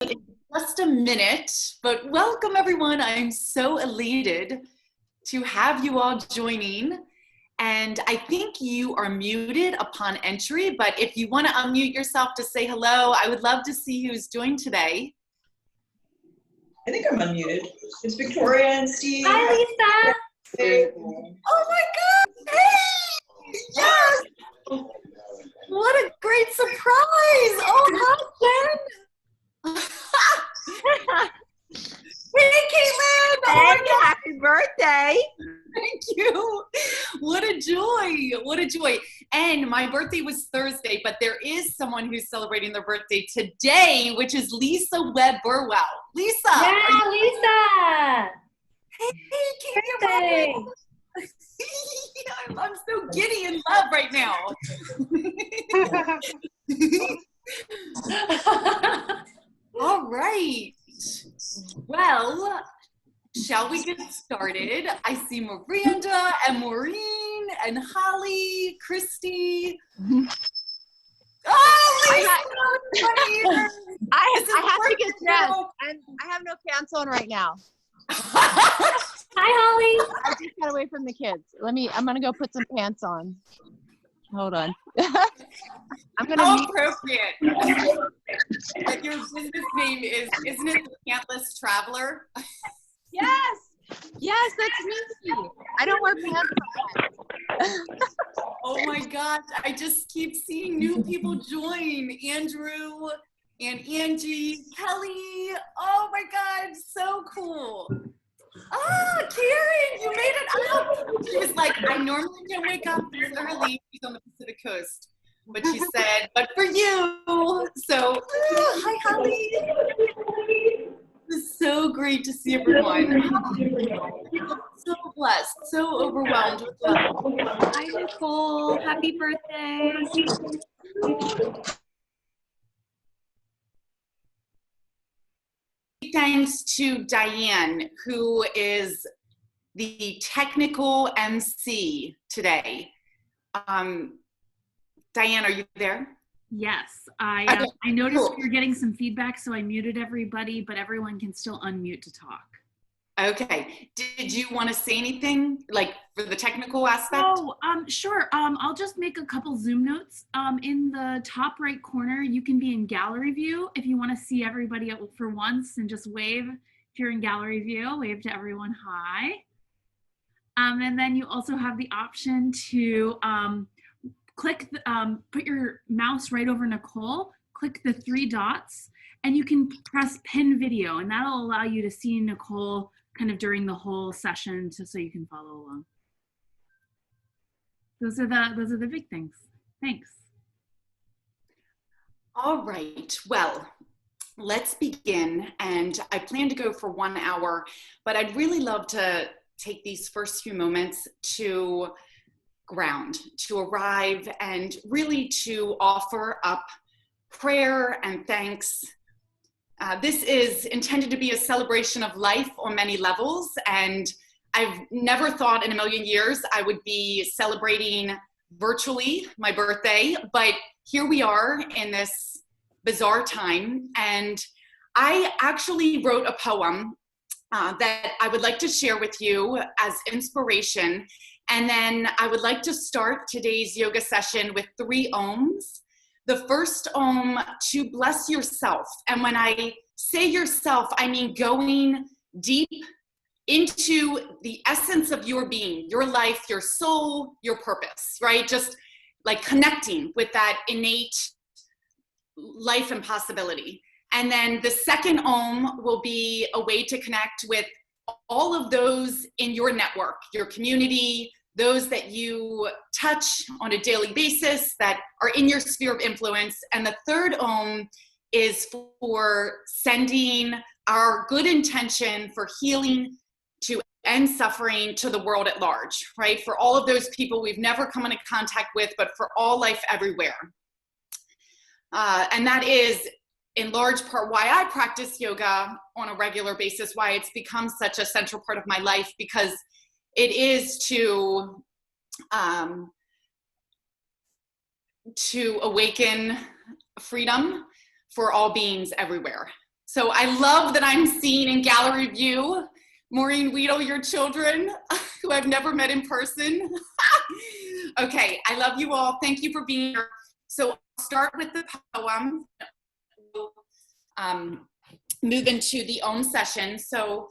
in just a minute, but welcome everyone. I'm so elated to have you all joining. And I think you are muted upon entry, but if you want to unmute yourself to say hello, I would love to see who's joined today. I think I'm unmuted. It's Victoria and Steve. Hi, Lisa. Hey. Oh my God! Hey! Yes! What a great surprise! Oh, hi, Jen! Hey, Caitlin! Oh, happy birthday! Thank you. What a joy. What a joy. And my birthday was Thursday, but there is someone who's celebrating their birthday today, which is Lisa Webb Burwell. Lisa. Yeah, Lisa. Hey, Katie. I'm so giddy in love right now. All right. Well, shall we get started? I see Miranda and Maureen and Holly, Christy. Oh, Lisa! I have to get dressed. I have no pants on right now. Hi, Holly. I just got away from the kids. I'm gonna go put some pants on. Hold on. I'm gonna. How appropriate. Like your business name is, isn't it the Pantless Traveler? Yes, that's me. I don't wear pants. Oh my gosh, I just keep seeing new people join. Andrew and Angie, Kelly. Oh my God, so cool. Ah, Karen, you made it up. She was like, I normally don't wake up this early. She's on the Pacific Coast. But she said, but for you. So, hi, Holly. It's so great to see everyone. So blessed, so overwhelmed with love. Hi, Nicole. Happy birthday. Thanks to Diane, who is the technical MC today. Diane, are you there? Yes, I noticed we were getting some feedback, so I muted everybody, but everyone can still unmute to talk. Okay. Did you want to say anything, like for the technical aspect? Oh, sure. I'll just make a couple Zoom notes. In the top right corner, you can be in gallery view if you want to see everybody for once and just wave. If you're in gallery view, wave to everyone, hi. And then you also have the option to click, put your mouse right over Nicole, click the 3 dots, and you can press pin video, and that'll allow you to see Nicole kind of during the whole session so you can follow along. Those are the big things. Thanks. All right, well, let's begin. And I plan to go for 1 hour, but I'd really love to take these first few moments to ground, to arrive, and really to offer up prayer and thanks. This is intended to be a celebration of life on many levels, and I've never thought in a million years I would be celebrating virtually my birthday, but here we are in this bizarre time, and I actually wrote a poem that I would like to share with you as inspiration. And then I would like to start today's yoga session with 3 ohms. The first ohm, to bless yourself. And when I say yourself, I mean going deep into the essence of your being, your life, your soul, your purpose, right? Just like connecting with that innate life and possibility. And then the second ohm will be a way to connect with all of those in your network, your community, those that you touch on a daily basis that are in your sphere of influence. And the third ohm is for sending our good intention for healing to end suffering to the world at large, right? For all of those people we've never come into contact with, but for all life everywhere. And that is in large part why I practice yoga on a regular basis, why it's become such a central part of my life, because it is to awaken freedom for all beings everywhere. So I love that I'm seen in gallery view. Maureen Weedle, your children, who I've never met in person. Okay, I love you all. Thank you for being here. So I'll start with the poem, move into the Om session. So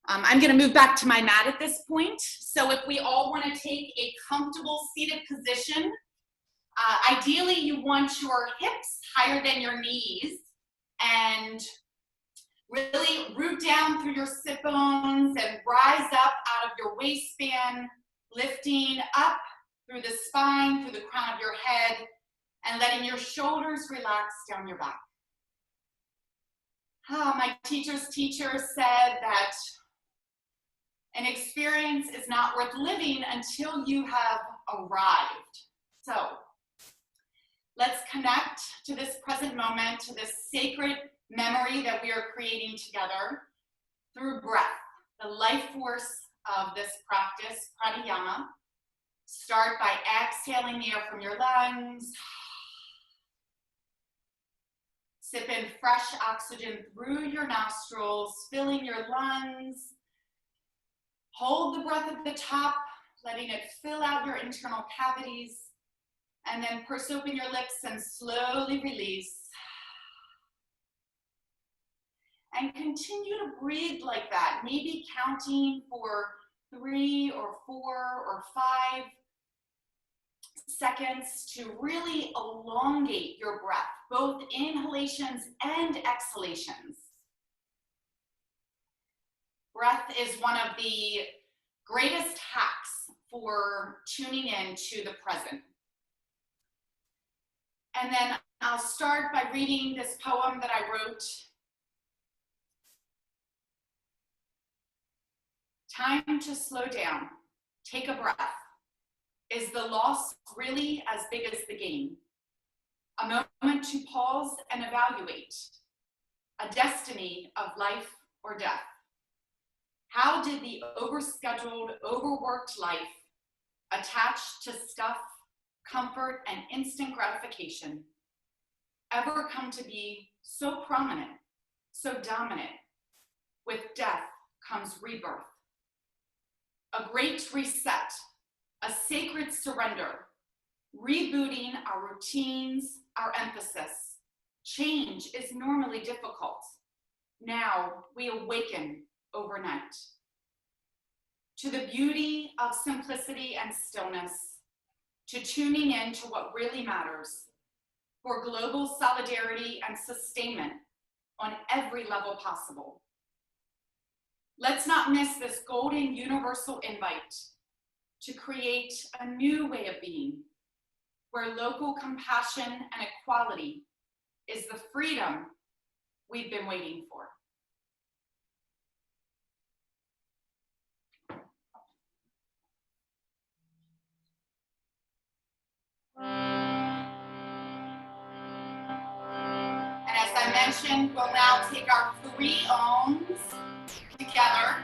I'm gonna move back to my mat at this point. So if we all wanna take a comfortable seated position, ideally you want your hips higher than your knees and really root down through your sit bones and rise up out of your waistband, lifting up through the spine, through the crown of your head, and letting your shoulders relax down your back. My teacher's teacher said that an experience is not worth living until you have arrived. So let's connect to this present moment, to this sacred memory that we are creating together through breath, the life force of this practice, pranayama. Start by exhaling the air from your lungs. Sip in fresh oxygen through your nostrils, filling your lungs. Hold the breath at the top, letting it fill out your internal cavities, and then purse open your lips and slowly release. And continue to breathe like that, maybe counting for 3 or 4 or 5 seconds to really elongate your breath, both inhalations and exhalations. Breath is one of the greatest hacks for tuning in to the present. And then I'll start by reading this poem that I wrote. Time to slow down, take a breath. Is the loss really as big as the gain? A moment to pause and evaluate, a destiny of life or death. How did the overscheduled, overworked life attached to stuff, comfort, and instant gratification ever come to be so prominent, so dominant? With death comes rebirth. A great reset, a sacred surrender, rebooting our routines, our emphasis. Change is normally difficult. Now we awaken overnight to the beauty of simplicity and stillness, to tuning in to what really matters, for global solidarity and sustainment on every level possible. Let's not miss this golden universal invite to create a new way of being, where local compassion and equality is the freedom we've been waiting for. And as I mentioned, we'll now take our 3 ohms together.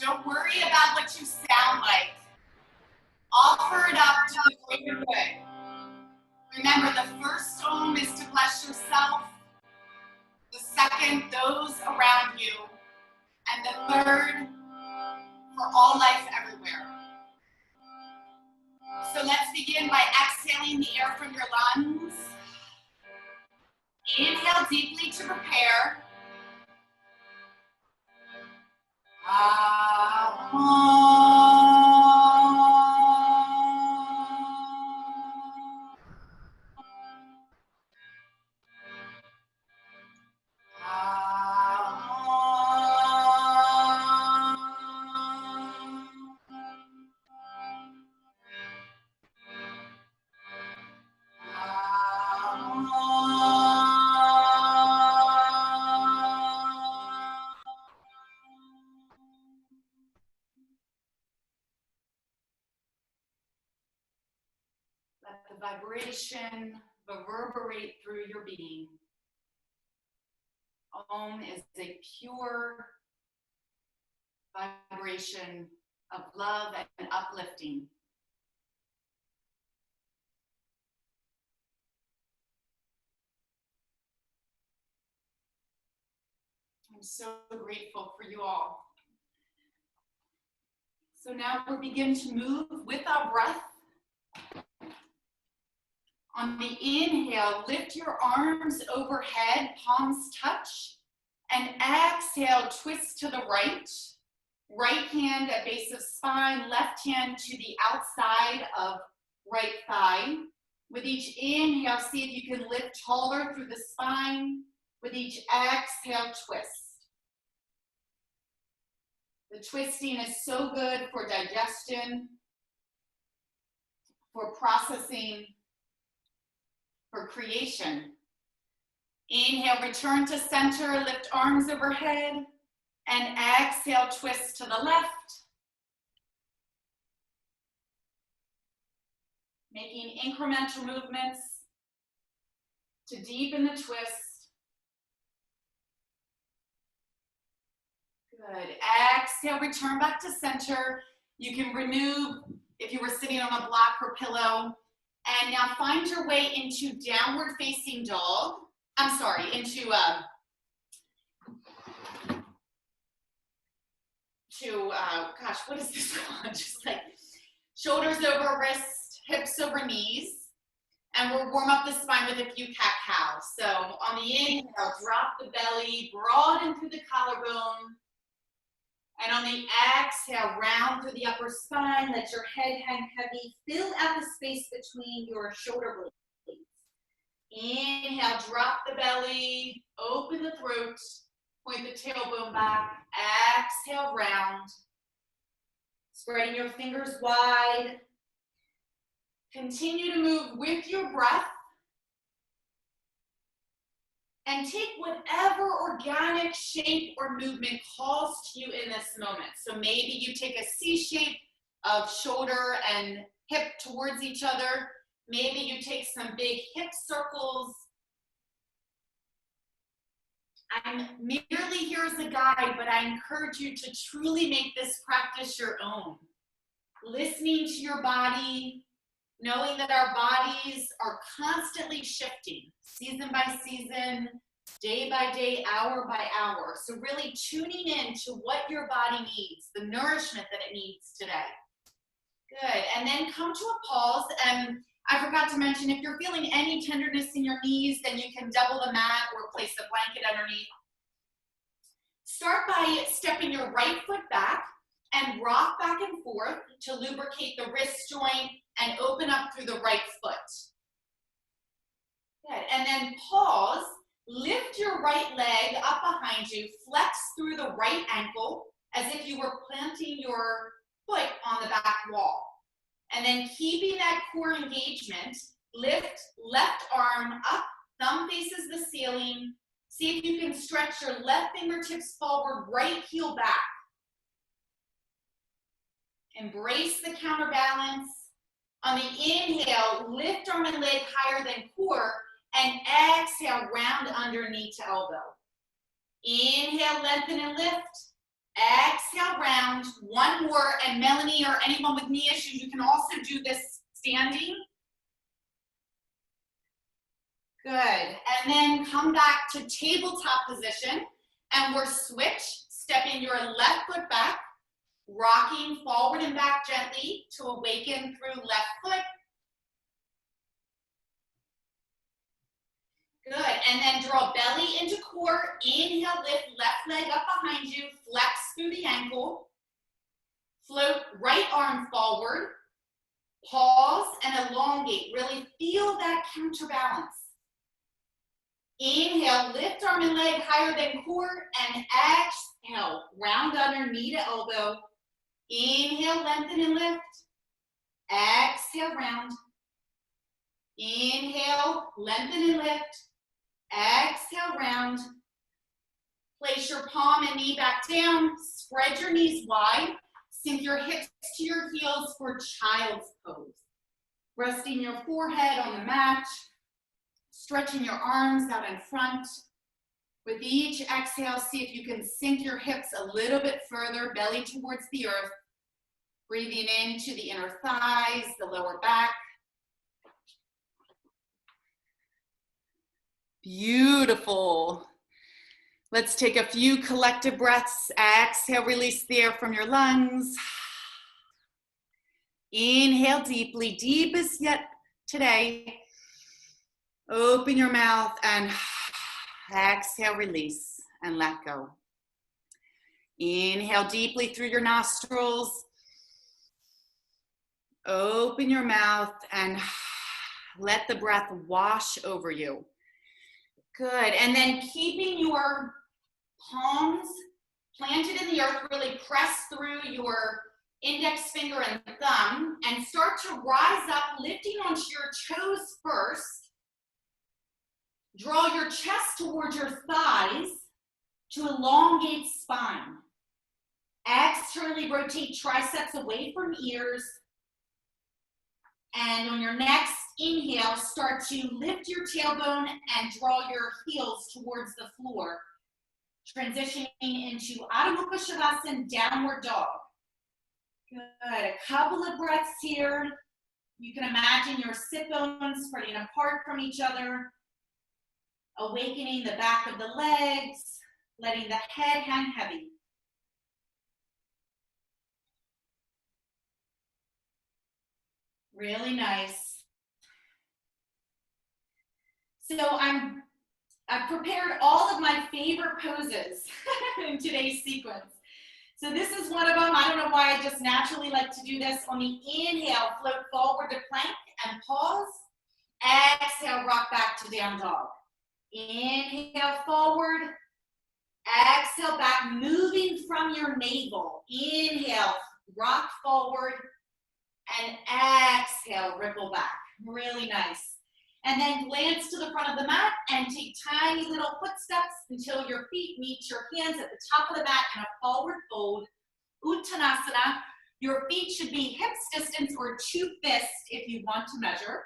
Don't worry about what you sound like. Offer it up to the greater good. Remember, the first ohm is to bless yourself, the second, those around you, and the third, for all life everywhere. So let's begin by exhaling the air from your lungs. Inhale deeply to prepare. Let the vibration reverberate through your being. Om is a pure vibration of love and uplifting. I'm so grateful for you all. So now we'll begin to move with our breath. On the inhale, lift your arms overhead, palms touch, and exhale, twist to the right. Right hand at base of spine, left hand to the outside of right thigh. With each inhale, see if you can lift taller through the spine. With each exhale, twist. The twisting is so good for digestion, for processing, for creation. Inhale, return to center, lift arms overhead, and exhale, twist to the left. Making incremental movements to deepen the twist. Good. Exhale, return back to center. You can remove if you were sitting on a block or pillow. And now find your way into downward facing dog. I'm sorry, into gosh, what is this called? Just like shoulders over wrists, hips over knees. And we'll warm up the spine with a few cat-cows. So on the inhale, drop the belly, broaden through the collarbone. And on the exhale, round through the upper spine, let your head hang heavy. Fill out the space between your shoulder blades. Inhale, drop the belly, open the throat, point the tailbone back. Exhale, round. Spreading your fingers wide. Continue to move with your breath. And take whatever organic shape or movement calls to you in this moment. So maybe you take a C shape of shoulder and hip towards each other. Maybe you take some big hip circles. I'm merely here as a guide, but I encourage you to truly make this practice your own. Listening to your body, knowing that our bodies are constantly shifting, season by season, day by day, hour by hour. So really tuning in to what your body needs, the nourishment that it needs today. Good, and then come to a pause. And I forgot to mention, if you're feeling any tenderness in your knees, then you can double the mat or place a blanket underneath. Start by stepping your right foot back and rock back and forth to lubricate the wrist joint and open up through the right foot. Good, and then pause, lift your right leg up behind you, flex through the right ankle as if you were planting your foot on the back wall. And then keeping that core engagement, lift left arm up, thumb faces the ceiling. See if you can stretch your left fingertips forward, right heel back. Embrace the counterbalance. On the inhale, lift arm and leg higher than core, and exhale, round under knee to elbow. Inhale, lengthen and lift. Exhale, round. One more, and Melanie or anyone with knee issues, you can also do this standing. Good, and then come back to tabletop position, and we're switch, stepping your left foot back, rocking forward and back gently to awaken through left foot. Good, and then draw belly into core. Inhale, lift left leg up behind you, flex through the ankle. Float right arm forward. Pause and elongate. Really feel that counterbalance. Inhale, lift arm and leg higher than core, and exhale, round under knee to elbow. Inhale, lengthen and lift. Exhale, round. Inhale, lengthen and lift. Exhale, round. Place your palm and knee back down. Spread your knees wide. Sink your hips to your heels for child's pose. Resting your forehead on the mat. Stretching your arms out in front. With each exhale, see if you can sink your hips a little bit further, belly towards the earth. Breathing into the inner thighs, the lower back. Beautiful. Let's take a few collective breaths. Exhale, release the air from your lungs. Inhale deeply, deepest yet today. Open your mouth and exhale, release and let go. Inhale deeply through your nostrils. Open your mouth and let the breath wash over you. Good. And then keeping your palms planted in the earth, really press through your index finger and thumb and start to rise up, lifting onto your toes first. Draw your chest towards your thighs to elongate spine. Externally rotate triceps away from ears. And on your next inhale, start to lift your tailbone and draw your heels towards the floor. Transitioning into Adho Mukha Shavasana, downward dog. Good, a couple of breaths here. You can imagine your sit bones spreading apart from each other, awakening the back of the legs, letting the head hang heavy. Really nice. So I've prepared all of my favorite poses in today's sequence. So this is one of them. I don't know why I just naturally like to do this. On the inhale, float forward to plank and pause. Exhale, rock back to down dog. Inhale forward. Exhale back, moving from your navel. Inhale, rock forward. And exhale, ripple back. Really nice. And then glance to the front of the mat and take tiny little footsteps until your feet meet your hands at the top of the mat in a forward fold. Uttanasana. Your feet should be hips distance or 2 fists if you want to measure.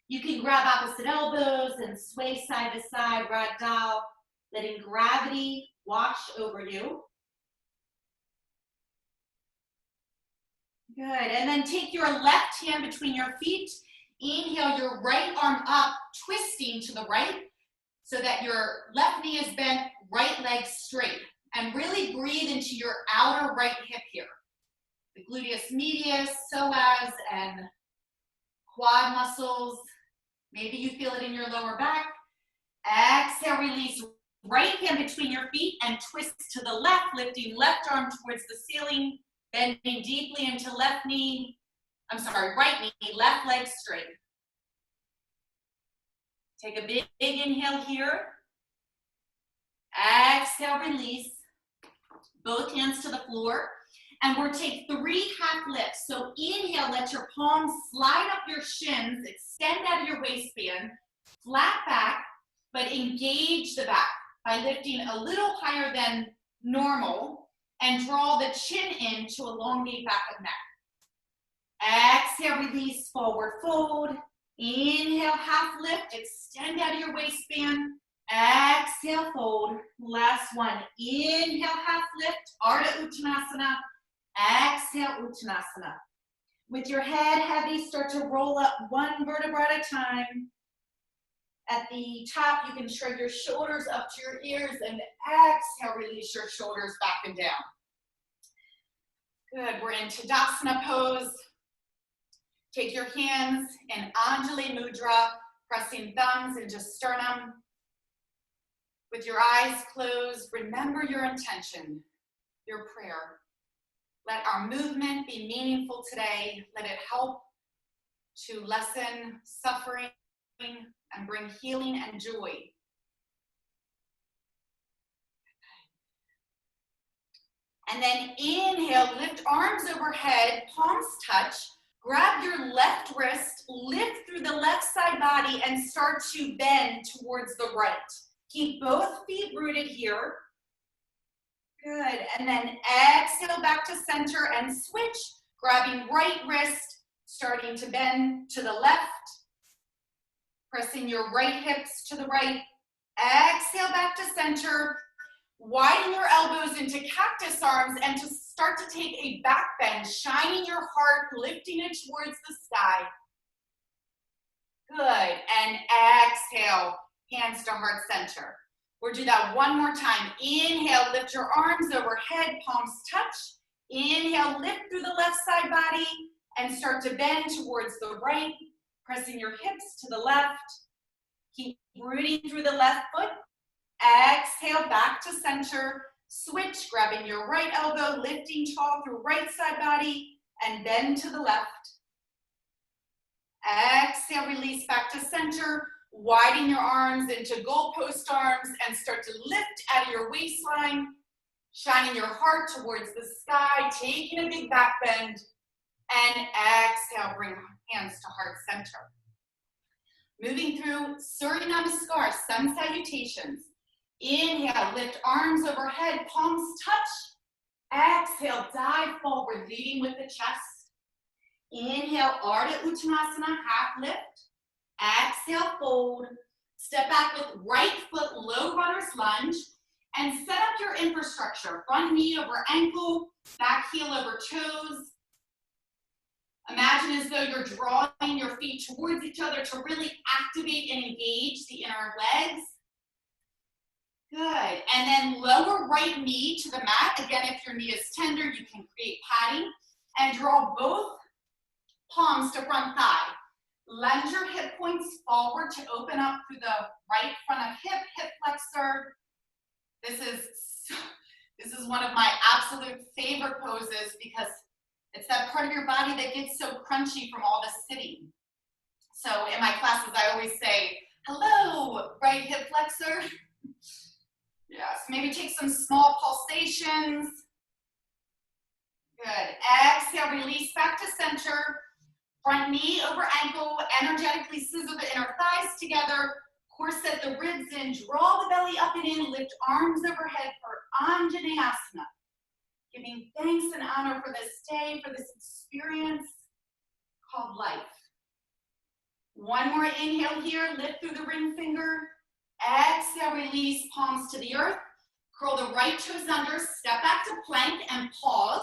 You can grab opposite elbows and sway side to side, ragdoll, letting gravity wash over you. Good, and then take your left hand between your feet. Inhale your right arm up, twisting to the right so that your left knee is bent, right leg straight. And really breathe into your outer right hip here. The gluteus medius, psoas, and quad muscles. Maybe you feel it in your lower back. Exhale, release right hand between your feet and twist to the left, lifting left arm towards the ceiling. Bending deeply into right knee, left leg straight. Take a big inhale here. Exhale, release. Both hands to the floor. And we'll take 3 half lifts. So inhale, let your palms slide up your shins, extend out of your waistband, flat back, but engage the back by lifting a little higher than normal. And draw the chin in to elongate back of neck. Exhale, release, forward fold. Inhale, half lift, extend out of your waistband. Exhale, fold. Last one. Inhale, half lift, Ardha Uttanasana. Exhale, Uttanasana. With your head heavy, start to roll up 1 vertebra at a time. At the top, you can shrug your shoulders up to your ears and exhale, release your shoulders back and down. Good, we're in Tadasana pose. Take your hands in Anjali Mudra, pressing thumbs into sternum. With your eyes closed, remember your intention, your prayer. Let our movement be meaningful today. Let it help to lessen suffering and bring healing and joy. And then inhale, lift arms overhead, palms touch, grab your left wrist, lift through the left side body and start to bend towards the right. Keep both feet rooted here. Good, and then exhale back to center and switch, grabbing right wrist, starting to bend to the left. Pressing your right hips to the right. Exhale back to center. Widen your elbows into cactus arms and to start to take a back bend, shining your heart, lifting it towards the sky. Good, and exhale, hands to heart center. We'll do that one more time. Inhale, lift your arms overhead, palms touch. Inhale, lift through the left side body and start to bend towards the right, pressing your hips to the left. Keep rooting through the left foot. Exhale, back to center. Switch, grabbing your right elbow, lifting tall through right side body, and bend to the left. Exhale, release back to center. Widen your arms into goalpost arms and start to lift out of your waistline, shining your heart towards the sky, taking a big back bend, and exhale, bring hands to heart center. Moving through Surya Namaskar, sun salutations. Inhale, lift arms overhead, palms touch. Exhale, dive forward, leading with the chest. Inhale, Ardha Uttanasana, half lift. Exhale, fold. Step back with right foot, low runner's lunge, and set up your infrastructure. Front knee over ankle, back heel over toes. Imagine as though you're drawing your feet towards each other to really activate and engage the inner legs. Good. And then lower right knee to the mat. Again, if your knee is tender, you can create padding. And draw both palms to front thigh. Lunge your hip points forward to open up through the right front of hip, hip flexor. This is one of my absolute favorite poses because it's that part of your body that gets so crunchy from all the sitting. So in my classes, I always say, hello, right hip flexor. Yes, maybe take some small pulsations. Good. Exhale, release back to center. Front knee over ankle, energetically scissor the inner thighs together. Corset the ribs in, draw the belly up and in, lift arms overhead for Anjaneyasana. Giving thanks and honor for this day, for this experience called life. One more inhale here, lift through the ring finger. Exhale, release palms to the earth. Curl the right toes under, step back to plank and pause.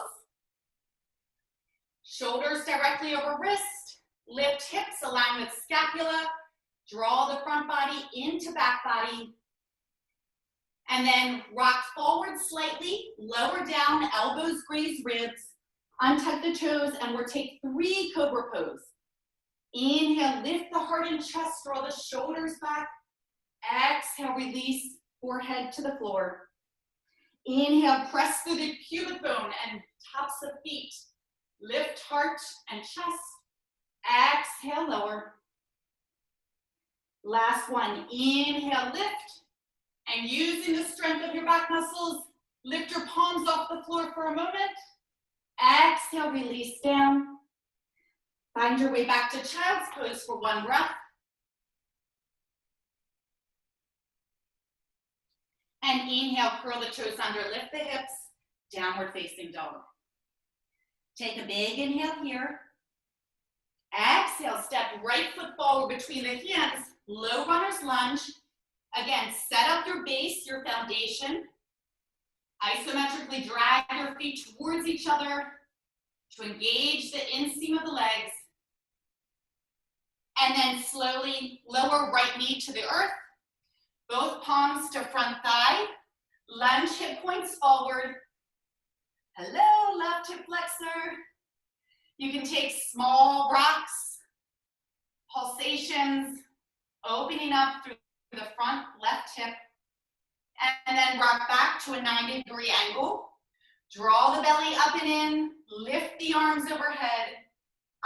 Shoulders directly over wrist. Lift hips, align with scapula. Draw the front body into back body. And then rock forward slightly, lower down, elbows graze ribs. Untuck the toes, and we'll take 3 cobra pose. Inhale, lift the heart and chest, draw the shoulders back. Exhale, release, forehead to the floor. Inhale, press through the pubic bone and tops of feet. Lift heart and chest. Exhale, lower. Last one. Inhale, lift. And using the strength of your back muscles, lift your palms off the floor for a moment. Exhale, release down. Find your way back to child's pose for one breath. And inhale, curl the toes under, lift the hips, downward facing dog. Take a big inhale here. Exhale, step right foot forward between the hands, low runner's lunge. Again, set up your base, your foundation. Isometrically drag your feet towards each other to engage the inseam of the legs. And then slowly lower right knee to the earth. Both palms to front thigh. Lunge hip points forward. Hello, left hip flexor. You can take small rocks, pulsations, opening up through the front left hip, and then rock back to a 90-degree angle. Draw the belly up and in, lift the arms overhead.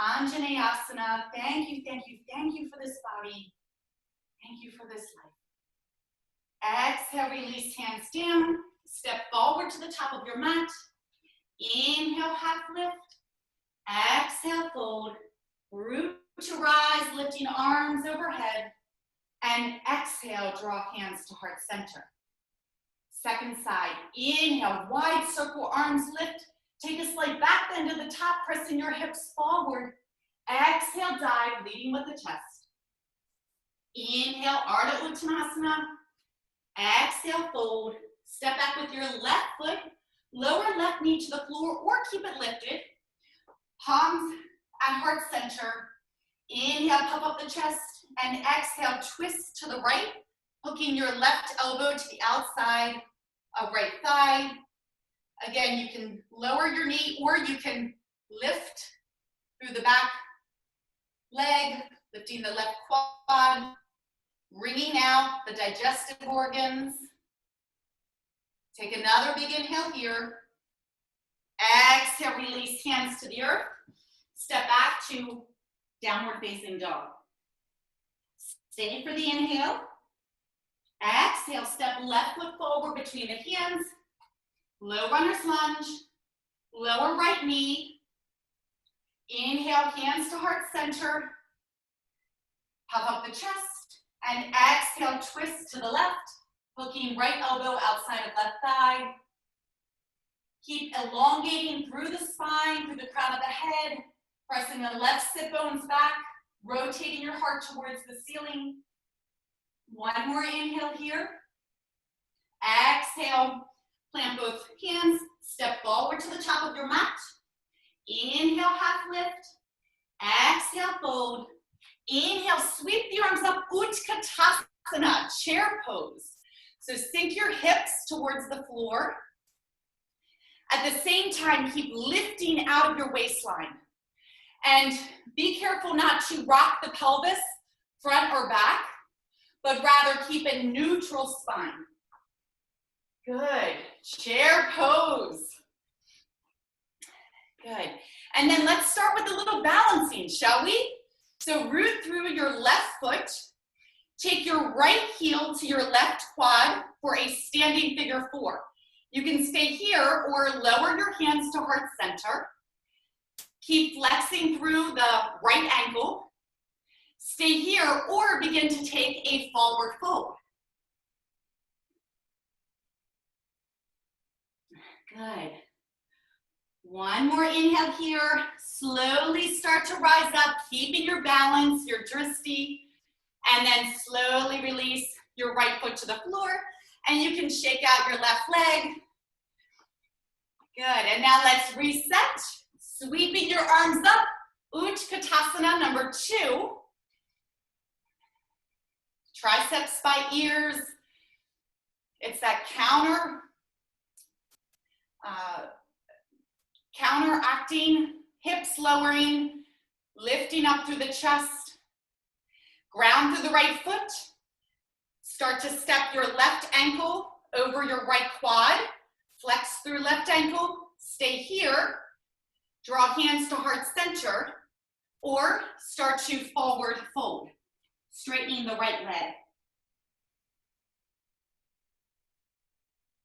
Anjaneyasana. Thank you, thank you, thank you for this body. Thank you for this life. Exhale, release hands down. Step forward to the top of your mat. Inhale, half lift. Exhale, fold. Root to rise, lifting arms overhead. And exhale, draw hands to heart center. Second side. Inhale, wide circle, arms lift. Take a slight back bend to the top, pressing your hips forward. Exhale, dive, leading with the chest. Inhale, Ardha Uttanasana. Exhale, fold. Step back with your left foot. Lower left knee to the floor or keep it lifted. Palms at heart center. Inhale, puff up the chest. And exhale, twist to the right. hooking your left elbow to the outside of right thigh. Again, you can lower your knee or you can lift through the back leg, lifting the left quad, wringing out the digestive organs. Take another big inhale here. Exhale, release hands to the earth. Step back to downward facing dog. Stay for the inhale. Exhale, step left foot forward between the hands. Low runner's lunge. Lower right knee. Inhale, hands to heart center. Puff up the chest. And exhale, twist to the left. Hooking right elbow outside of left thigh. Keep elongating through the spine, through the crown of the head. Pressing the left sit bones back. Rotating your heart towards the ceiling. One more inhale here. Exhale, plant both hands, step forward to the top of your mat. Inhale, half lift. Exhale, fold. Inhale, sweep the arms up, Utkatasana, chair pose. So sink your hips towards the floor. At the same time, keep lifting out of your waistline. And be careful not to rock the pelvis, front or back, but rather keep a neutral spine. Good. Chair pose. Good. And then let's start with a little balancing, shall we? So root through your left foot. Take your right heel to your left quad for a standing figure four. You can stay here or lower your hands to heart center. Keep flexing through the right ankle. Stay here or begin to take a forward fold. Good. One more inhale here. Slowly start to rise up, keeping your balance, your drishti, and then slowly release your right foot to the floor. And you can shake out your left leg. Good, and now let's reset. Sweeping your arms up, Utkatasana number 2. Triceps by ears. It's that counteracting, hips lowering, lifting up through the chest. Ground through the right foot. Start to step your left ankle over your right quad. Flex through left ankle. Stay here. Draw hands to heart center. Or start to forward fold. Straightening the right leg.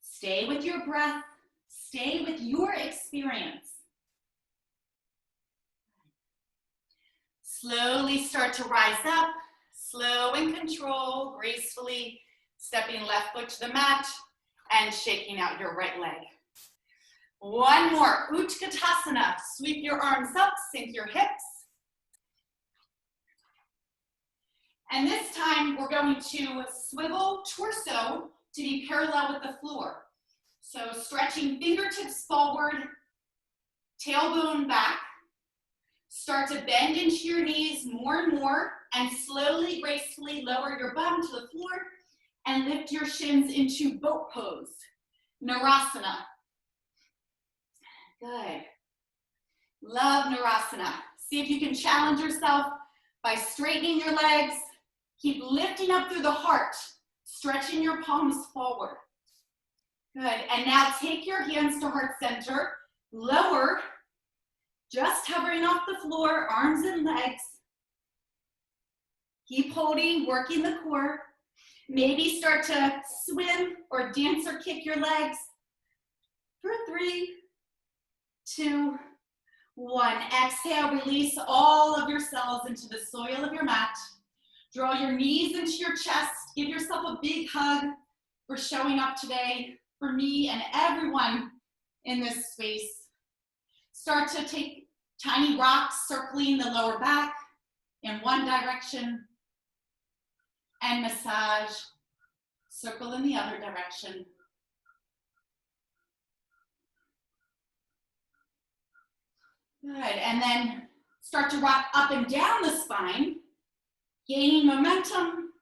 Stay with your breath. Stay with your experience. Slowly start to rise up. Slow and control, gracefully stepping left foot to the mat and shaking out your right leg. One more, Utkatasana. Sweep your arms up, sink your hips. And this time we're going to swivel torso to be parallel with the floor. So stretching fingertips forward, tailbone back. Start to bend into your knees more and more, and slowly, gracefully lower your bum to the floor and lift your shins into boat pose, Narasana. Good. Love Narasana. See if you can challenge yourself by straightening your legs. Keep lifting up through the heart, stretching your palms forward. Good, and now take your hands to heart center, lower, just hovering off the floor, arms and legs. Keep holding, working the core. Maybe start to swim or dance or kick your legs. For 3, 2, 1. Exhale, release all of your cells into the soil of your mat. Draw your knees into your chest. Give yourself a big hug for showing up today, for me and everyone in this space. Start to take tiny rocks circling the lower back in one direction and massage, circle in the other direction. Good, and then start to rock up and down the spine, gaining momentum,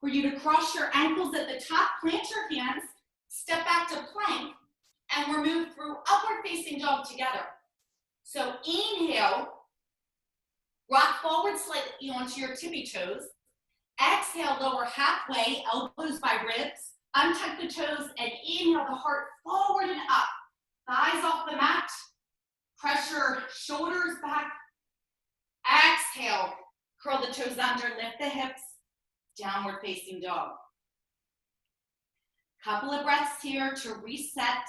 for you to cross your ankles at the top, plant your hands, step back to plank, and we're moved through upward facing dog together. So inhale, rock forward slightly onto your tippy toes. Exhale, lower halfway, elbows by ribs. Untuck the toes and inhale the heart forward and up. Thighs off the mat. Press your shoulders back. Exhale, curl the toes under, lift the hips. Downward facing dog. Couple of breaths here to reset,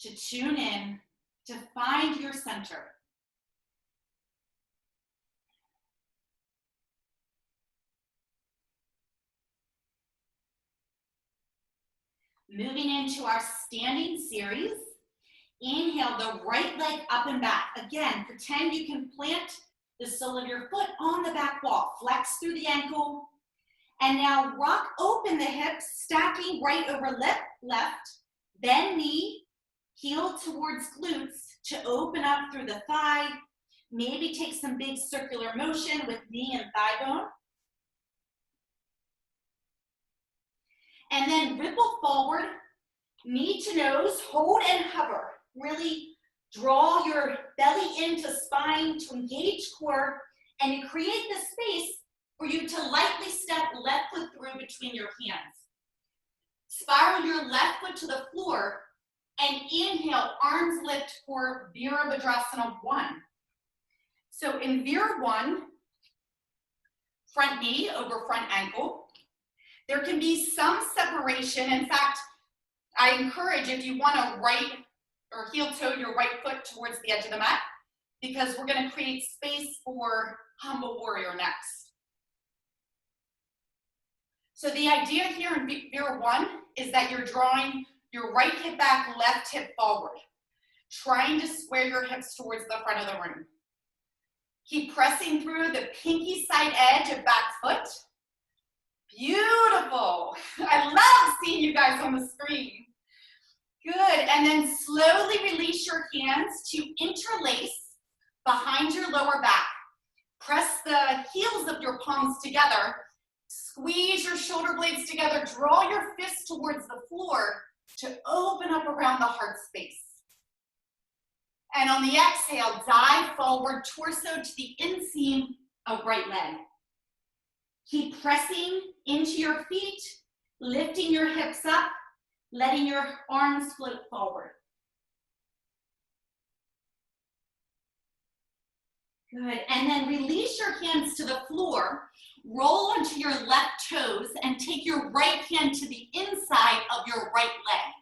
to tune in, to find your center. Moving into our standing series. Inhale the right leg up and back. Again, pretend you can plant the sole of your foot on the back wall. Flex through the ankle. And now rock open the hips, stacking right over left. Bend knee, heel towards glutes to open up through the thigh. Maybe take some big circular motion with knee and thigh bone. And then ripple forward, knee to nose, hold and hover. Really draw your belly into spine to engage core and create the space for you to lightly step left foot through between your hands. Spiral your left foot to the floor and inhale, arms lift for Virabhadrasana 1. So in Vira 1, front knee over front ankle. There can be some separation. In fact, I encourage if you want to right or heel toe your right foot towards the edge of the mat, because we're going to create space for Humble Warrior next. So the idea here in Vira 1 is that you're drawing your right hip back, left hip forward, trying to square your hips towards the front of the room. Keep pressing through the pinky side edge of back foot. Beautiful. I love seeing you guys on the screen. Good, and then slowly release your hands to interlace behind your lower back. Press the heels of your palms together. Squeeze your shoulder blades together. Draw your fists towards the floor to open up around the heart space. And on the exhale, dive forward, torso to the inseam of right leg. Keep pressing into your feet, lifting your hips up, letting your arms float forward. Good, and then release your hands to the floor, roll onto your left toes, and take your right hand to the inside of your right leg.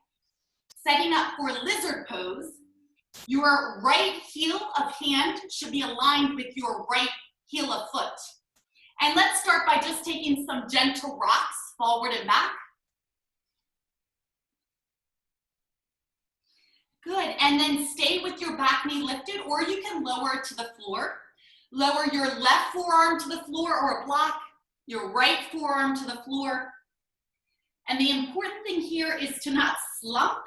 Setting up for lizard pose, your right heel of hand should be aligned with your right heel of foot. And let's start by just taking some gentle rocks forward and back. Good, and then stay with your back knee lifted, or you can lower it to the floor. Lower your left forearm to the floor or a block, your right forearm to the floor. And the important thing here is to not slump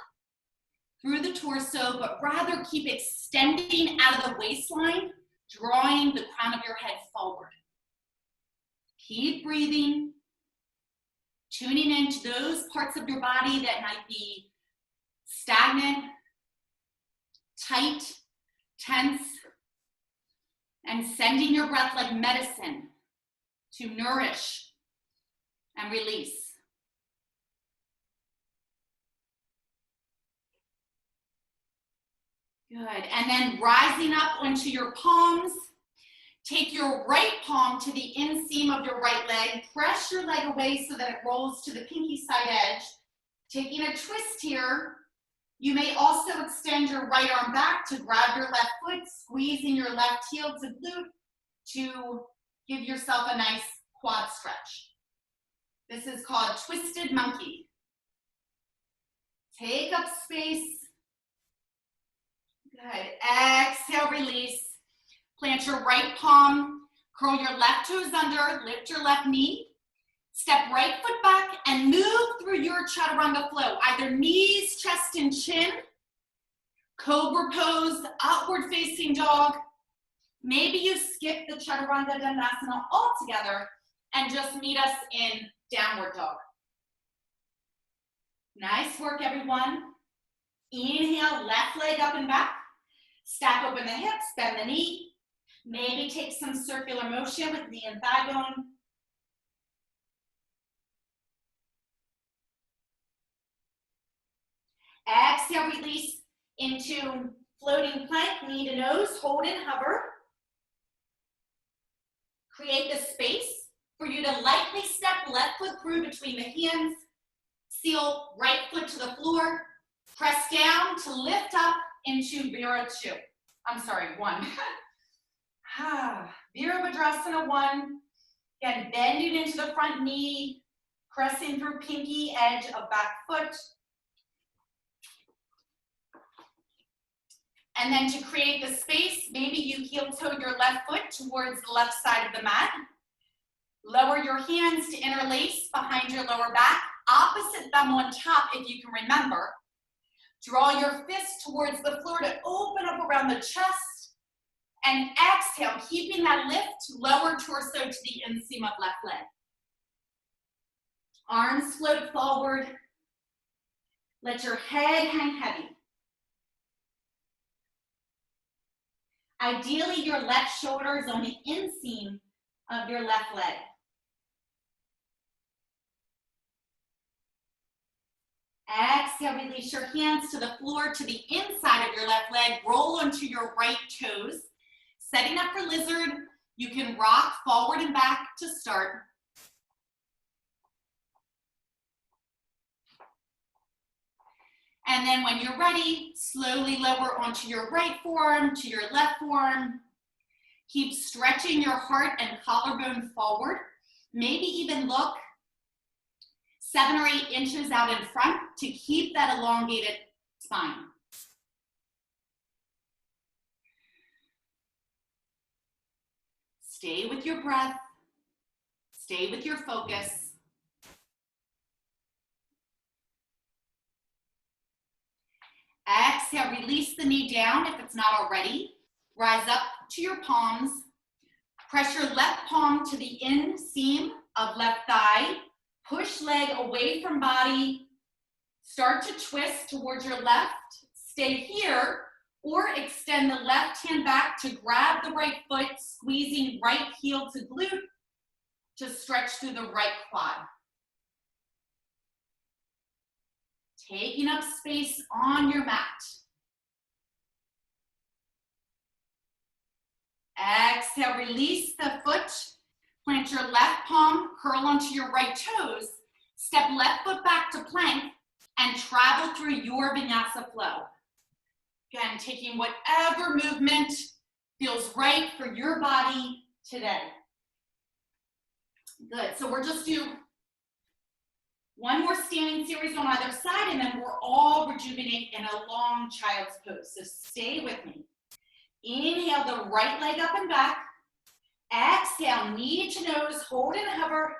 through the torso, but rather keep extending out of the waistline, drawing the crown of your head forward. Keep breathing, tuning into those parts of your body that might be stagnant, tight, tense, and sending your breath like medicine to nourish and release. Good, and then rising up onto your palms. Take your right palm to the inseam of your right leg. Press your leg away so that it rolls to the pinky side edge. Taking a twist here. You may also extend your right arm back to grab your left foot, squeezing your left heel to glute to give yourself a nice quad stretch. This is called Twisted Monkey. Take up space. Good. Exhale, release. Plant your right palm, curl your left toes under, lift your left knee. Step right foot back and move through your chaturanga flow. Either knees, chest, and chin, cobra pose, upward facing dog. Maybe you skip the chaturanga dandasana altogether and just meet us in downward dog. Nice work, everyone. Inhale, left leg up and back. Stack open the hips, bend the knee. Maybe take some circular motion with knee and thigh bone. Exhale, release into floating plank, knee to nose, hold and hover. Create the space for you to lightly step left foot through between the hands. Seal right foot to the floor. Press down to lift up into Virabhadrasana 2. I'm sorry, 1. Virabhadrasana 1. Again, bending into the front knee, pressing through pinky edge of back foot. And then to create the space, maybe you heel toe your left foot towards the left side of the mat. Lower your hands to interlace behind your lower back. Opposite thumb on top, if you can remember. Draw your fist towards the floor to open up around the chest. And exhale, keeping that lift, lower torso to the inseam of left leg. Arms float forward. Let your head hang heavy. Ideally, your left shoulder is on the inseam of your left leg. Exhale, release your hands to the floor, to the inside of your left leg. Roll onto your right toes. Setting up for lizard, you can rock forward and back to start. And then when you're ready, slowly lower onto your right forearm to your left forearm. Keep stretching your heart and collarbone forward. Maybe even look 7 or 8 inches out in front to keep that elongated spine. Stay with your breath. Stay with your focus. Exhale, release the knee down if it's not already. Rise up to your palms. Press your left palm to the inseam of left thigh. Push leg away from body. Start to twist towards your left. Stay here or extend the left hand back to grab the right foot, squeezing right heel to glute to stretch through the right quad. Taking up space on your mat. Exhale, release the foot. Plant your left palm, curl onto your right toes. Step left foot back to plank and travel through your vinyasa flow. Again, taking whatever movement feels right for your body today. Good, so we're just doing one more standing series on either side, and then we're all rejuvenate in a long child's pose. So stay with me. Inhale the right leg up and back. Exhale, knee to nose, hold and hover.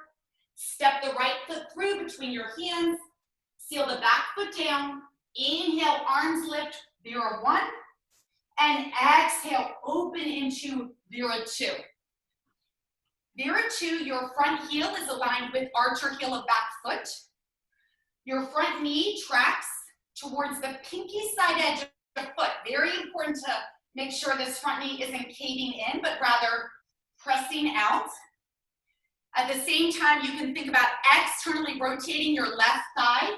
Step the right foot through between your hands. Seal the back foot down. Inhale, arms lift, Vira 1. And exhale, open into Vira 2. Vira 2, your front heel is aligned with archer heel of back foot. Your front knee tracks towards the pinky side edge of the foot. Very important to make sure this front knee isn't caving in, but rather pressing out. At the same time, you can think about externally rotating your left thigh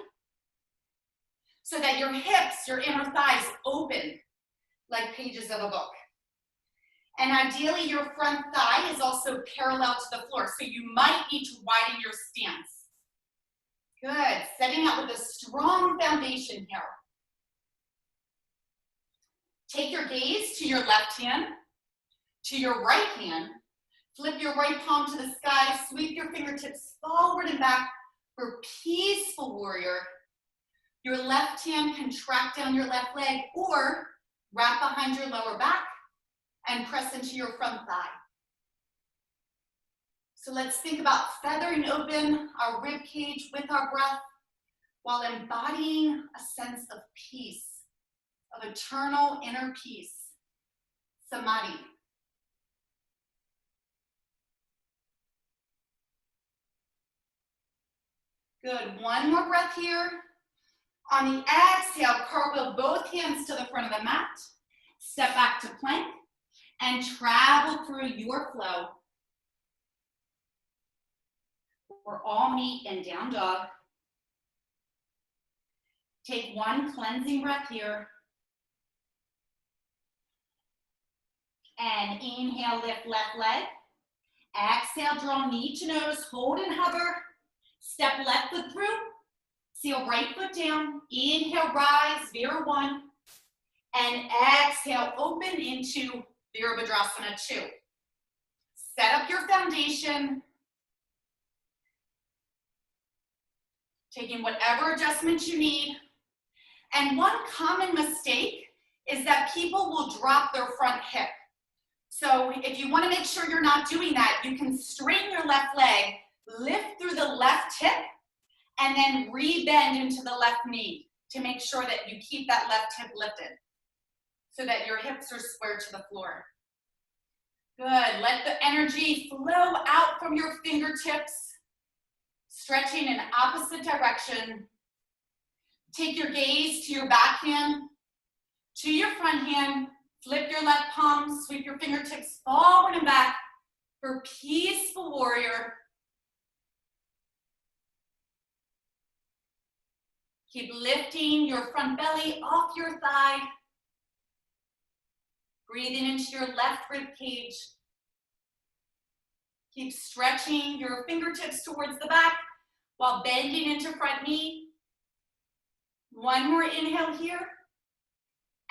so that your hips, your inner thighs open like pages of a book. And ideally, your front thigh is also parallel to the floor, so you might need to widen your stance. Good, setting up with a strong foundation here. Take your gaze to your left hand, to your right hand, flip your right palm to the sky, sweep your fingertips forward and back for peaceful warrior. Your left hand can track down your left leg or wrap behind your lower back and press into your front thigh. So let's think about feathering open our rib cage with our breath while embodying a sense of peace, of eternal inner peace, samadhi. Good, one more breath here. On the exhale, cartwheel both hands to the front of the mat. Step back to plank and travel through your flow. We're all meet in down dog. Take one cleansing breath here. And inhale, lift left leg. Exhale, draw knee to nose, hold and hover. Step left foot through. Seal right foot down. Inhale, rise, Virabhadrasana 1. And exhale, open into Virabhadrasana 2. Set up your foundation. Taking whatever adjustments you need. And one common mistake is that people will drop their front hip. So if you want to make sure you're not doing that, you can straighten your left leg, lift through the left hip, and then re-bend into the left knee to make sure that you keep that left hip lifted so that your hips are square to the floor. Good, let the energy flow out from your fingertips, stretching in opposite direction. Take your gaze to your back hand, to your front hand, flip your left palm, sweep your fingertips forward and back for peaceful warrior. Keep lifting your front belly off your thigh. Breathing into your left rib cage. Keep stretching your fingertips towards the back while bending into front knee. One more inhale here.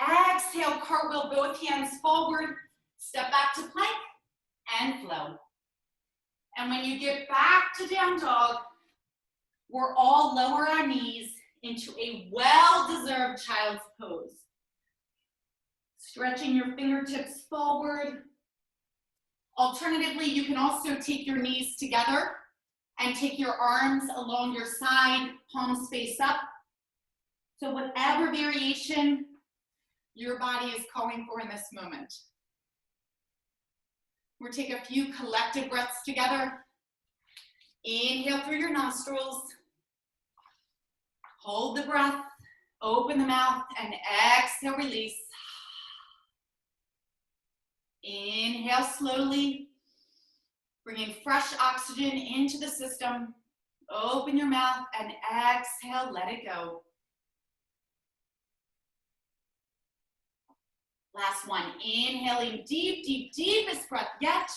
Exhale, cartwheel both hands forward. Step back to plank and flow. And when you get back to down dog, we're all lower our knees into a well-deserved child's pose. Stretching your fingertips forward. Alternatively, you can also take your knees together and take your arms along your side, palms face up. So whatever variation your body is calling for in this moment. We'll take a few collective breaths together. Inhale through your nostrils. Hold the breath, open the mouth, and exhale, release. Inhale slowly, bringing fresh oxygen into the system. Open your mouth and exhale, let it go. Last one, inhaling deep, deep, deepest breath yet.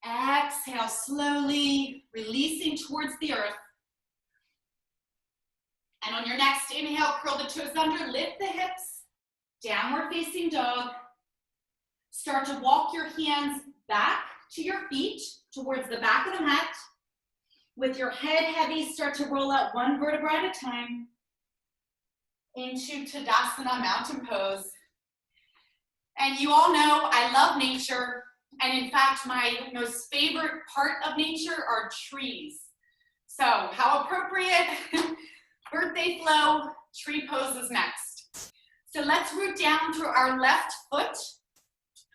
Exhale slowly, releasing towards the earth. And on your next inhale, curl the toes under, lift the hips, downward facing dog. Start to walk your hands back to your feet towards the back of the mat. With your head heavy, start to roll out one vertebra at a time into Tadasana, mountain pose. And you all know I love nature. And in fact, my most favorite part of nature are trees. So how appropriate, birthday flow, tree pose is next. So let's root down through our left foot.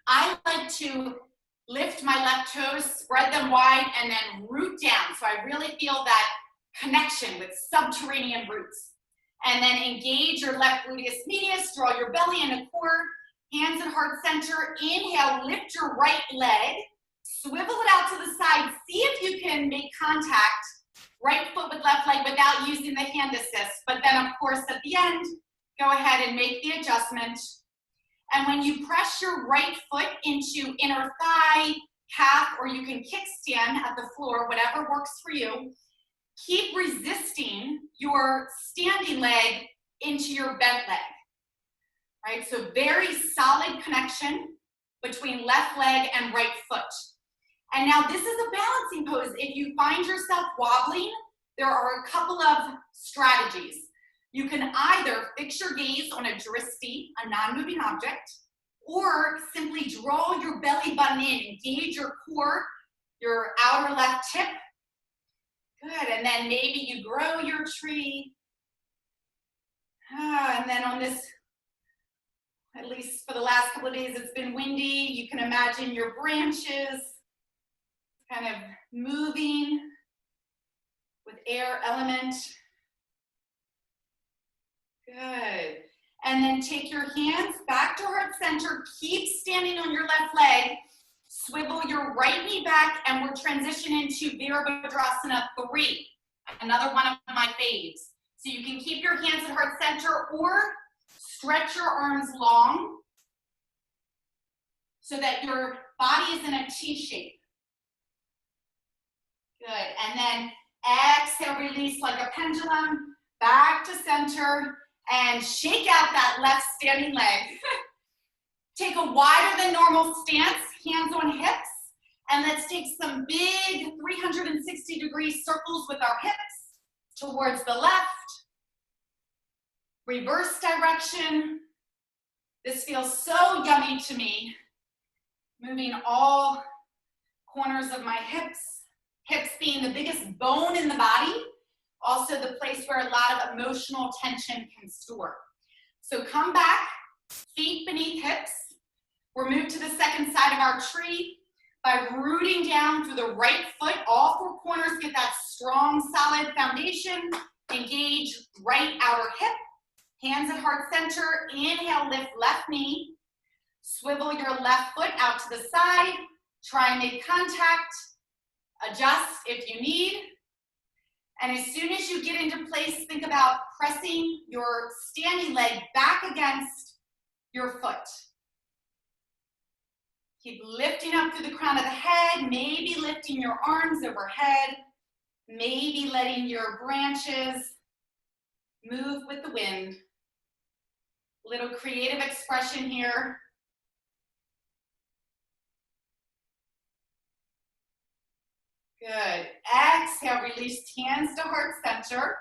I like to lift my left toes, spread them wide, and then root down. So I really feel that connection with subterranean roots. And then engage your left gluteus medius, draw your belly into core, hands at heart center. Inhale, lift your right leg, swivel it out to the side. See if you can make contact, right foot with left leg without using the hand assist. But then of course at the end, go ahead and make the adjustment. And when you press your right foot into inner thigh, calf, or you can kickstand at the floor, whatever works for you, keep resisting your standing leg into your bent leg, right? So very solid connection between left leg and right foot. And now this is a balancing pose. If you find yourself wobbling, there are a couple of strategies. You can either fix your gaze on a dristi, a non-moving object, or simply draw your belly button in, engage your core, your outer left hip. Good, and then maybe you grow your tree. And then on this, at least for the last couple of days, it's been windy. You can imagine your branches kind of moving with air element. Good. And then take your hands back to heart center. Keep standing on your left leg. Swivel your right knee back, and we're transitioning to Virabhadrasana 3, another one of my faves. So you can keep your hands at heart center or stretch your arms long so that your body is in a T shape. Good. And then exhale, release like a pendulum, back to center, and shake out that left standing leg. Take a wider than normal stance, hands on hips, and let's take some big 360-degree circles with our hips towards the left. Reverse direction. This feels so yummy to me. Moving all corners of my hips. Hips being the biggest bone in the body, also the place where a lot of emotional tension can store. So come back, feet beneath hips. We're moved to the second side of our tree by rooting down through the right foot. All four corners get that strong, solid foundation. Engage right outer hip. Hands at heart center. Inhale, lift left knee. Swivel your left foot out to the side. Try and make contact. Adjust if you need. And as soon as you get into place, think about pressing your standing leg back against your foot. Keep lifting up through the crown of the head, maybe lifting your arms overhead, maybe letting your branches move with the wind. Little creative expression here. Good. Exhale, release hands to heart center.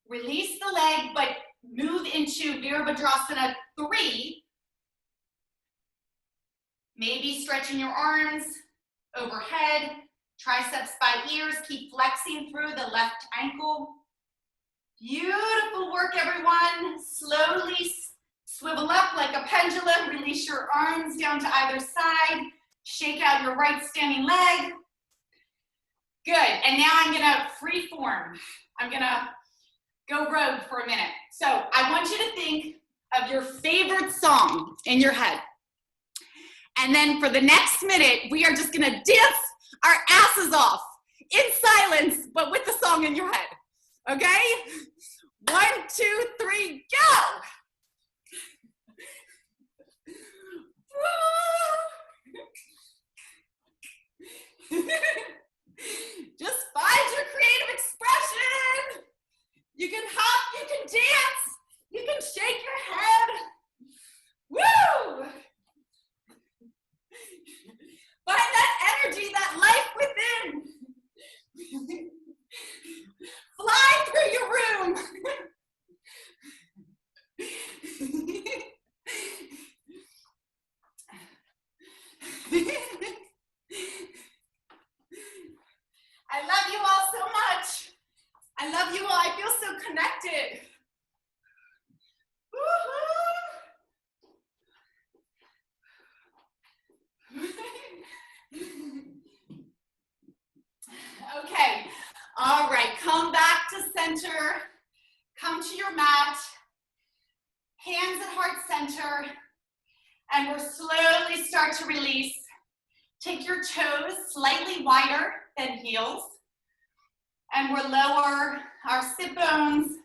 Release the leg, but move into Virabhadrasana 3. Maybe stretching your arms overhead, triceps by ears, keep flexing through the left ankle. Beautiful work, everyone. Slowly swivel up like a pendulum, release your arms down to either side, shake out your right standing leg. Good, and now I'm gonna free form. I'm gonna go rogue for a minute. So I want you to think of your favorite song in your head. And then for the next minute, we are just gonna dance our asses off in silence, but with the song in your head, okay? 1, 2, 3, go! Just find your creative expression. You can hop, you can dance, you can shake your head. Woo! Find that energy, that life within. Fly through your room. I love you all so much. I love you all. I feel so connected. Okay. All right. Come back to center. Come to your mat. Hands at heart center. And we'll slowly start to release. Take your toes slightly wider than heels. And we'll lower our sit bones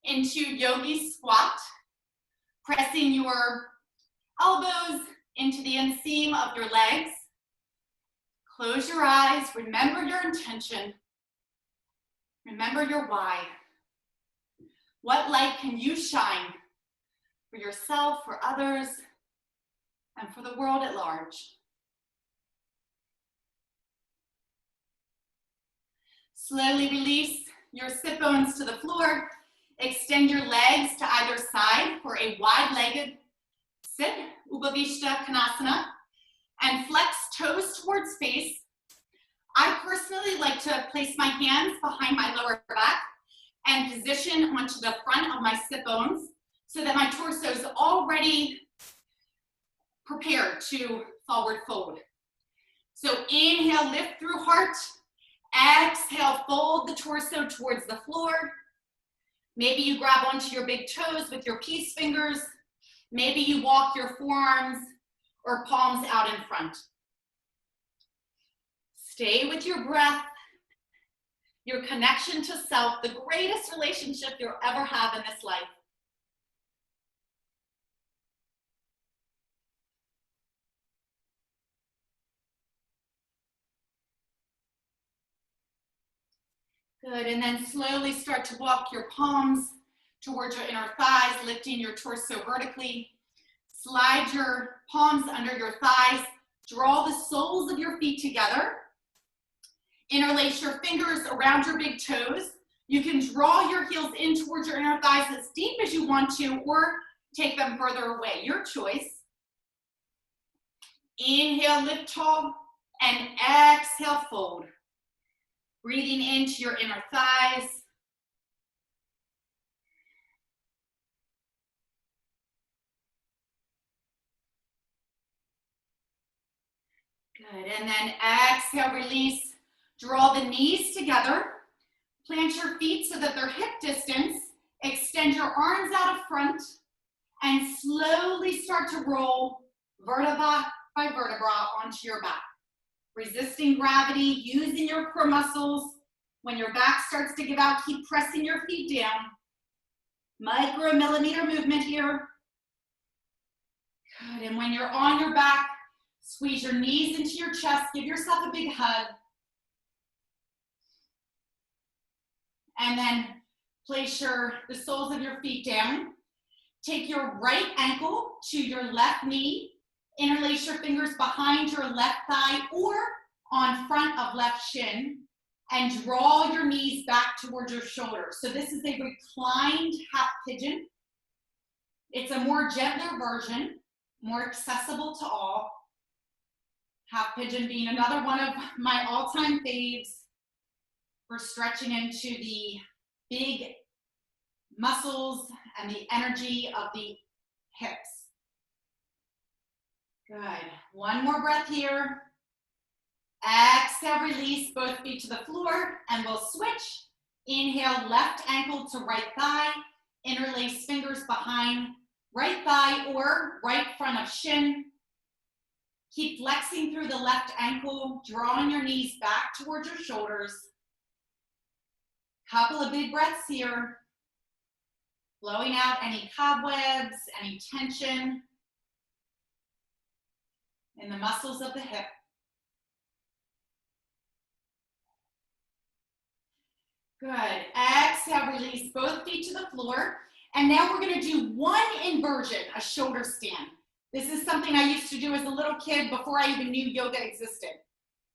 into yogi squat, pressing your elbows into the inseam of your legs. Close your eyes, remember your intention. Remember your why. What light can you shine for yourself, for others, and for the world at large? Slowly release your sit bones to the floor. Extend your legs to either side for a wide-legged sit, Upavishta Konasana, and flex toes towards face. I personally like to place my hands behind my lower back and position onto the front of my sit bones so that my torso is already prepared to forward fold. So inhale, lift through heart. Exhale, fold the torso towards the floor. Maybe you grab onto your big toes with your peace fingers. Maybe you walk your forearms or palms out in front. Stay with your breath, your connection to self, the greatest relationship you'll ever have in this life. Good, and then slowly start to walk your palms towards your inner thighs, lifting your torso vertically. Slide your palms under your thighs. Draw the soles of your feet together. Interlace your fingers around your big toes. You can draw your heels in towards your inner thighs as deep as you want to, or take them further away, your choice. Inhale, lift tall, and exhale, fold. Breathing into your inner thighs. Good, and then exhale, release. Draw the knees together. Plant your feet so that they're hip distance. Extend your arms out of front and slowly start to roll vertebra by vertebra onto your back. Resisting gravity, using your core muscles. When your back starts to give out, keep pressing your feet down. Micromillimeter movement here. Good, and when you're on your back, squeeze your knees into your chest. Give yourself a big hug. And then place the soles of your feet down. Take your right ankle to your left knee. Interlace your fingers behind your left thigh or on front of left shin. And draw your knees back towards your shoulders. So this is a reclined half pigeon. It's a more gentler version, more accessible to all. Half pigeon being another one of my all-time faves for stretching into the big muscles and the energy of the hips. Good. One more breath here. Exhale, release both feet to the floor, and we'll switch. Inhale, left ankle to right thigh. Interlace fingers behind right thigh or right front of shin. Keep flexing through the left ankle, drawing your knees back towards your shoulders. Couple of big breaths here. Blowing out any cobwebs, any tension in the muscles of the hip. Good. Exhale, release both feet to the floor. And now we're going to do one inversion, a shoulder stand. This is something I used to do as a little kid before I even knew yoga existed.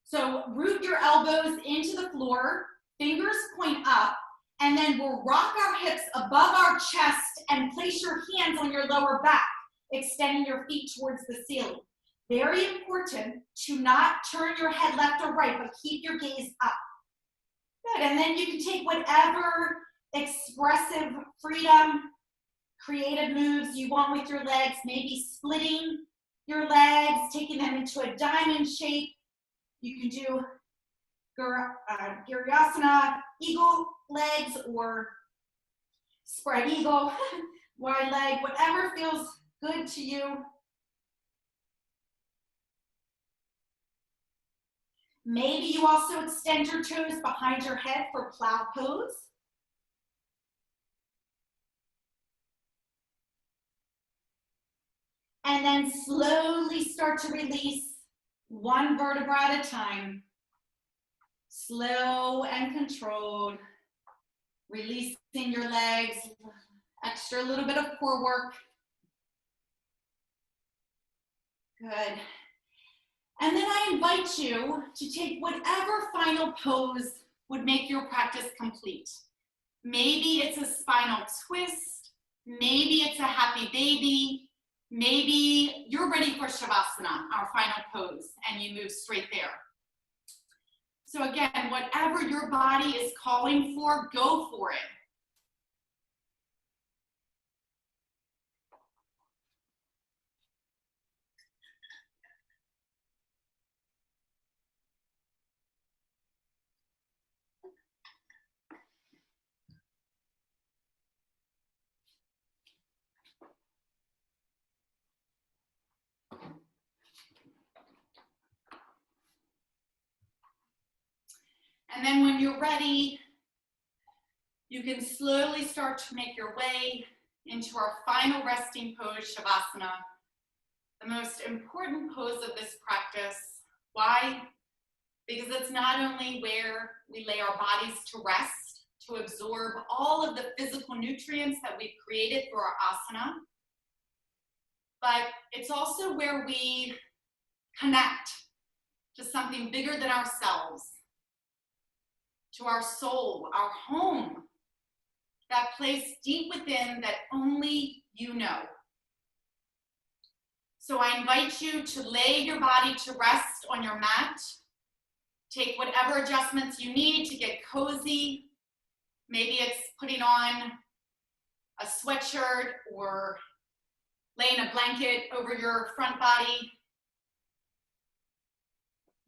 So root your elbows into the floor, fingers point up, and then we'll rock our hips above our chest and place your hands on your lower back, extending your feet towards the ceiling. Very important to not turn your head left or right, but keep your gaze up. Good, and then you can take whatever expressive freedom, creative moves you want with your legs, maybe splitting your legs, taking them into a diamond shape. You can do Giryasana, eagle legs, or spread eagle, wide leg, whatever feels good to you. Maybe you also extend your toes behind your head for plow pose. And then slowly start to release one vertebra at a time. Slow and controlled. Releasing your legs. Extra little bit of core work. Good. And then I invite you to take whatever final pose would make your practice complete. Maybe it's a spinal twist. Maybe it's a happy baby. Maybe you're ready for Shavasana, our final pose, and you move straight there. So again, whatever your body is calling for, go for it. And then when you're ready, you can slowly start to make your way into our final resting pose, Shavasana, the most important pose of this practice. Why? Because it's not only where we lay our bodies to rest, to absorb all of the physical nutrients that we've created through our asana, but it's also where we connect to something bigger than ourselves, to our soul, our home, that place deep within that only you know. So I invite you to lay your body to rest on your mat. Take whatever adjustments you need to get cozy. Maybe it's putting on a sweatshirt or laying a blanket over your front body.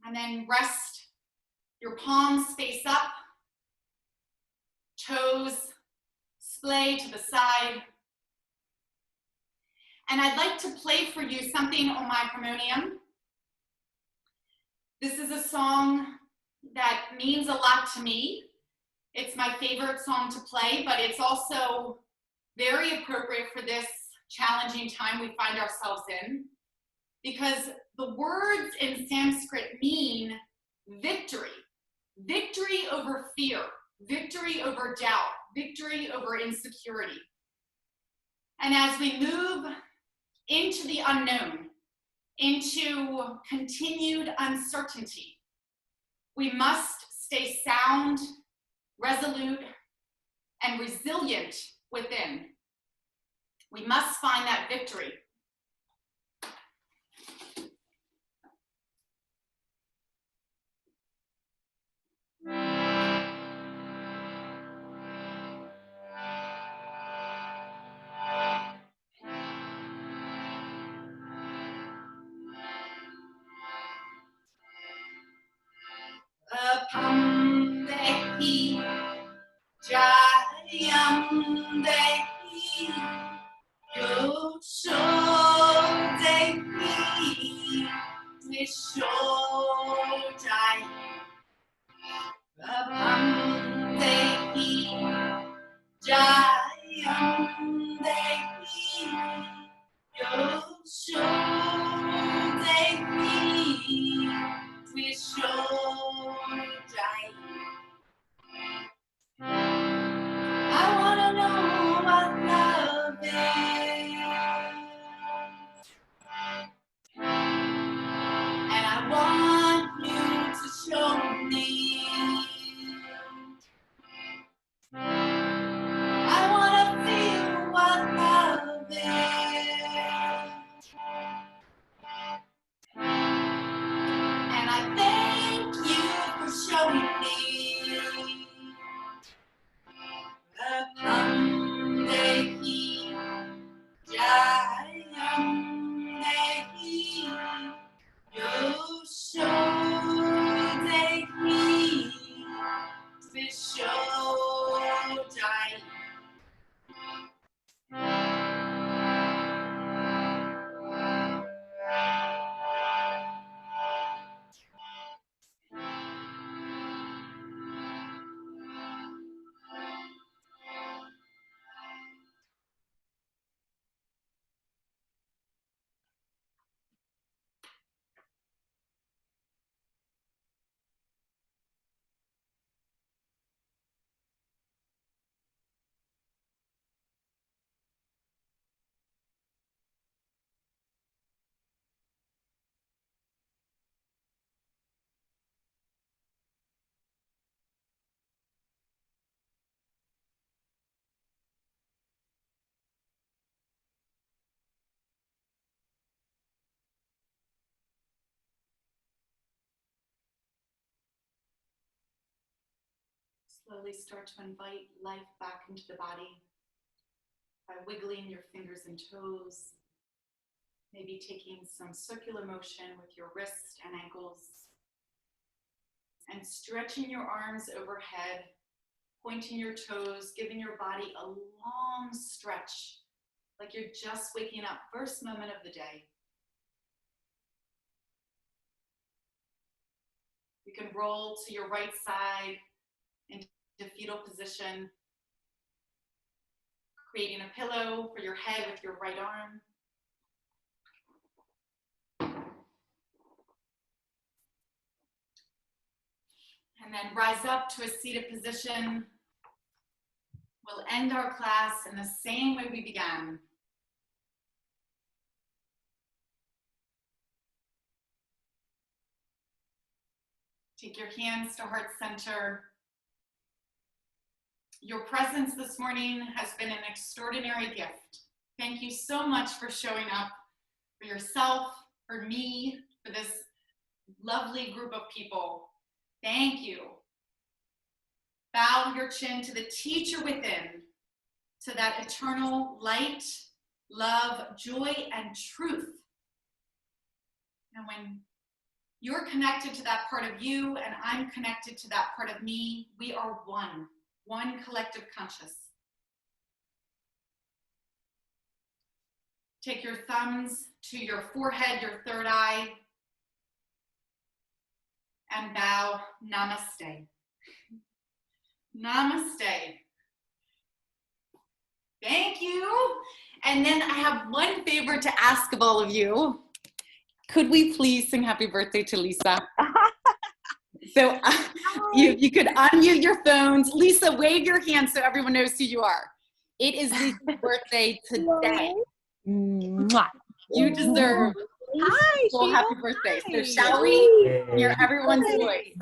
And then rest your palms face up, toes splay to the side. And I'd like to play for you something on my harmonium. This is a song that means a lot to me. It's my favorite song to play, but it's also very appropriate for this challenging time we find ourselves in, because the words in Sanskrit mean victory. Victory over fear, victory over doubt, victory over insecurity. And as we move into the unknown, into continued uncertainty, we must stay sound, resolute, and resilient within. We must find that victory. Apam dehi, jayam dehi, yosho dehi, visho jai. Apam dehi, jayam dehi, yosho dehi, visho jai. I wanna know what love is, and I want you to show me. I wanna feel what love is, and I thank you for showing me. Apam dehi, jayam dehi, yosho dehi, visho jai. Slowly start to invite life back into the body by wiggling your fingers and toes, maybe taking some circular motion with your wrists and ankles, and stretching your arms overhead, pointing your toes, giving your body a long stretch, like you're just waking up, first moment of the day. You can roll to your right side into fetal position, creating a pillow for your head with your right arm. And then rise up to a seated position. We'll end our class in the same way we began. Take your hands to heart center. Your presence this morning has been an extraordinary gift. Thank you so much for showing up for yourself, for me, for this lovely group of people. Thank you. Bow your chin to the teacher within, to that eternal light, love, joy, and truth. And when you're connected to that part of you and I'm connected to that part of me, we are one collective conscious. Take your thumbs to your forehead, your third eye, and bow namaste. Namaste. Thank you. And then I have one favor to ask of all of you. Could we please sing happy birthday to Lisa? So you could unmute your phones. Lisa, wave your hand so everyone knows who you are. It is Lisa's birthday today. Mwah. You deserve Hi, full Sheila. happy birthday. So shall we hear everyone's voice?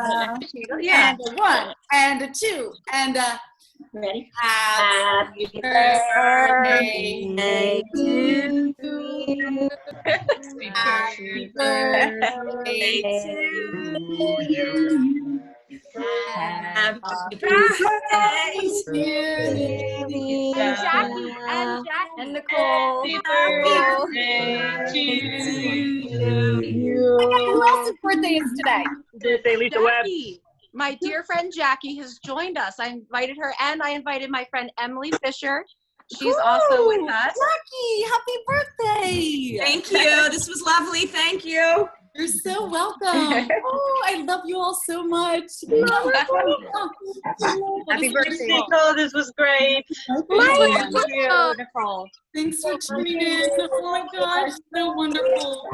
Yeah. And a one, and a two, and a Ready? happy birthday to you. Happy birthday to you. Happy birthday to you. And Jackie, And Nicole. birthday to you. Who else's birthday is today? Birthday, Lisa Webb. Jackie, my dear friend Jackie has joined us. I invited her, and I invited my friend Emily Fisher. She's also with us. Jackie, happy birthday. Thank you. This was lovely. Thank you. You're so welcome. Oh, I love you all so much. Happy birthday. Nicole, this was great. Thank you, Nicole. Thanks for tuning in. Oh my gosh, so wonderful.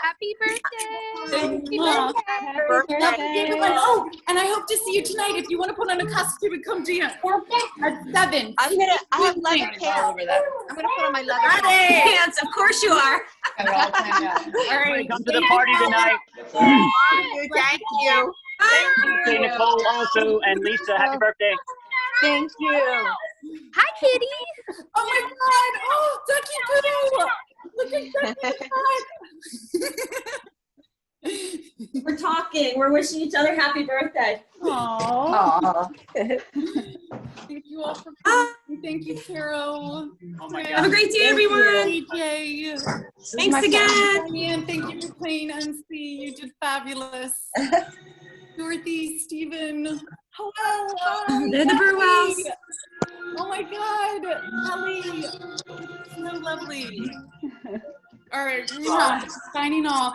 Happy birthday. Happy birthday. Oh, and I hope to see you tonight. If you want to put on a costume and come dance at 7. I have leather pants. I'm gonna put on my leather pants. Pants, of course you are. All right. Come to the party tonight. Thank you. Okay, Nicole also, and Lisa, happy birthday. Thank you. Hi, Kitty. Oh my God. Oh, Ducky Poo. Look at Ducky. We're talking. We're wishing each other happy birthday. Aww. Thank you all for coming. Thank you, Carol. Oh my Have a God. great day, everyone. DJ. Thanks again. Diane, thank you for playing NC. You did fabulous. Dorothy, Stephen. Hello. They're the Burwells. Oh my God. Ellie. So lovely. All right. Signing off.